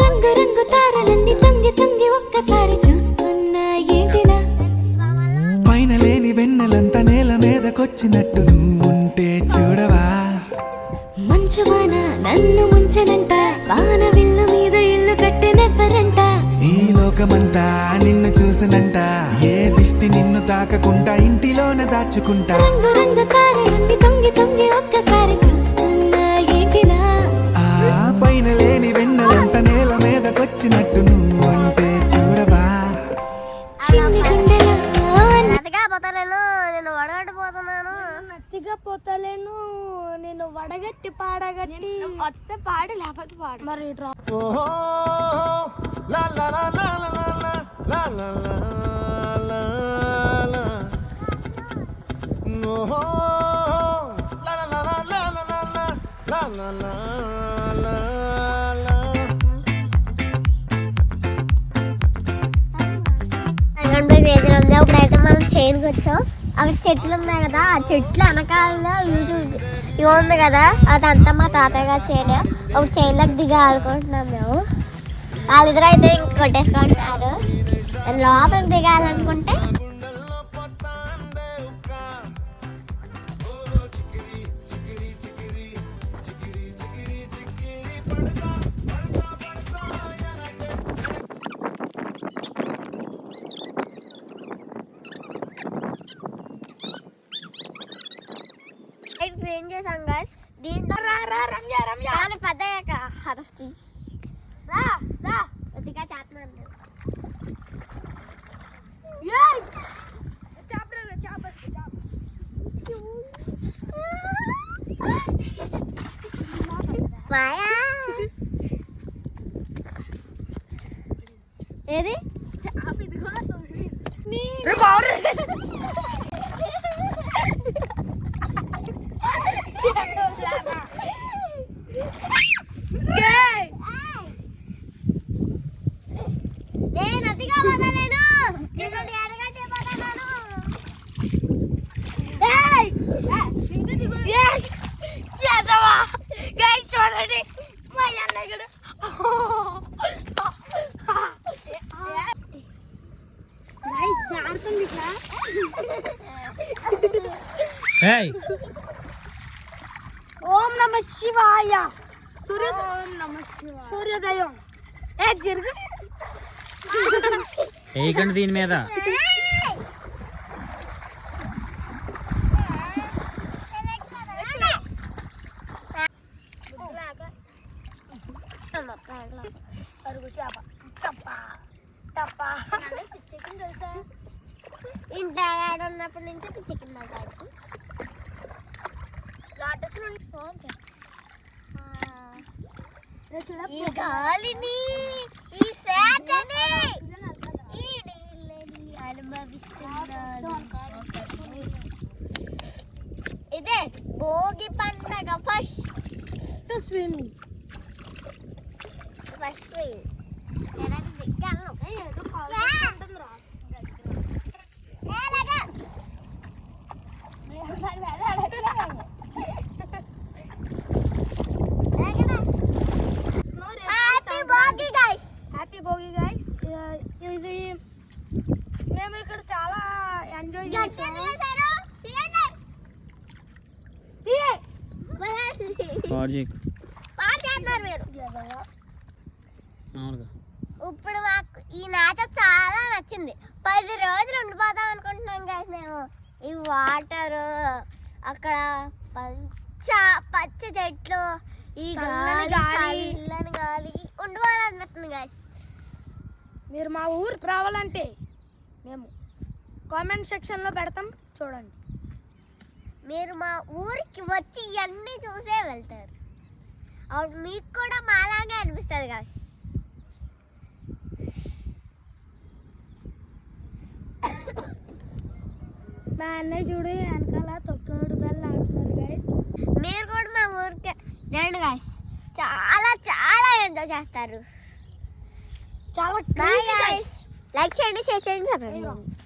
రంగు రంగు తారలన్నీ తొంగి తొంగి ఒక్కసారి చూస్తున్నా ఏంటినా పైన లేని వెన్నెలంతా నేల మీదకొచ్చినట్టు నువ్వుంటే చూడవా మంచు వాన నన్ను ముంచనంట వాన విల్లు మీద ఇల్లు కట్టెనెవ్వరంట ఈ లోకమంతా నిన్ను చూసనంట ఏ దిష్టి నిన్ను తాకకుండా ఇంటిలోనే దాచుకుంటా రంగు రంగు తారలన్నీ తొంగి తొంగి ఒక్కసారి చూస్తున్నా ఏంటినా ఆ పైన లేని వెన్నెలంతా నేల మీదకొచ్చినట్టు నువ్వుంటే చూడవా చిన్ని గుండెలో నతిగా పోతలేను నేను వడగట్టిపోతున్నాను నత్తిగా పోతలేను నేను వడగట్టి పాడగట్టి వస్తే పాడు లేకపోతే పాడు మరి ఓహో లా లా లా లా లా లా లా లా లా లా ఓహో లా లా లా లా లా లా లా లా లా లా ఇప్పుడైతే మనం చైన్కి వచ్చాం అక్కడ చెట్లు ఉన్నాయి కదా ఆ చెట్లు వెనకాలలో ఇవి ఉంది కదా అదంతా మా తాతయ్య గారు చేయడం ఒక చైన్లకు దిగి ఆడుకుంటున్నాం మేము వాళ్ళిద్దరు అయితే ఇంక కొట్టేసుకుంటున్నారు లోపలికి దిగాలనుకుంటే ఏం చేసాం గాయస్ దీంట్లో పెద్దయ్యాక హరస్తి కొద్దిగా చేస్తున్నాను మాయా ఏది నేను అతిగా పోతలేను చూడండి మా అన్నయ్య ఓం నమ శివాయ సూర్యోదయం జరుగు వేయకండి దీని మీద ఇంట్లో ఉన్నప్పటి నుంచి చికెన్ ఈ గాలిని ఈ స్వేచ్ఛని ఈ నీళ్ళని అనుభవిస్తున్నాను ఇదే భోగి పండగ first swim happy Bhogi guys ఇది మేము ఇక్కడ చాలా ఎంజాయ్ చేసాము ఇప్పుడు మాకు ఈ నాచ చాలా నచ్చింది 10 రోజులు ఉండిపోతాం అనుకుంటున్నాం గాయస్ మేము ఈ వాటర్ అక్కడ పచ్చ చెట్లు ఈ చల్లని గాలి ఉండిపోవాలనిపిస్తుంది గాయస్ మీరు మా ఊరికి రావాలంటే మేము కామెంట్ సెక్షన్లో పెడతాం చూడండి మీరు మా ఊరికి వచ్చి ఇవన్నీ చూసే వెళ్తారు అప్పుడు మీకు కూడా మాలాగే అనిపిస్తుంది గాయస్ మా అన్నయ్య చూడు వెనకాల తొక్కడు బెల్ల ఆడుతున్నారు గైస్ మీరు కూడా మా ఊరికి రండి గాయస్ ఎంజాయ్ చేస్తారు. చాలా బాయ్ గైస్. లైక్ చేయండి, షేర్ చేయండి, సబ్స్క్రైబ్ చేయండి.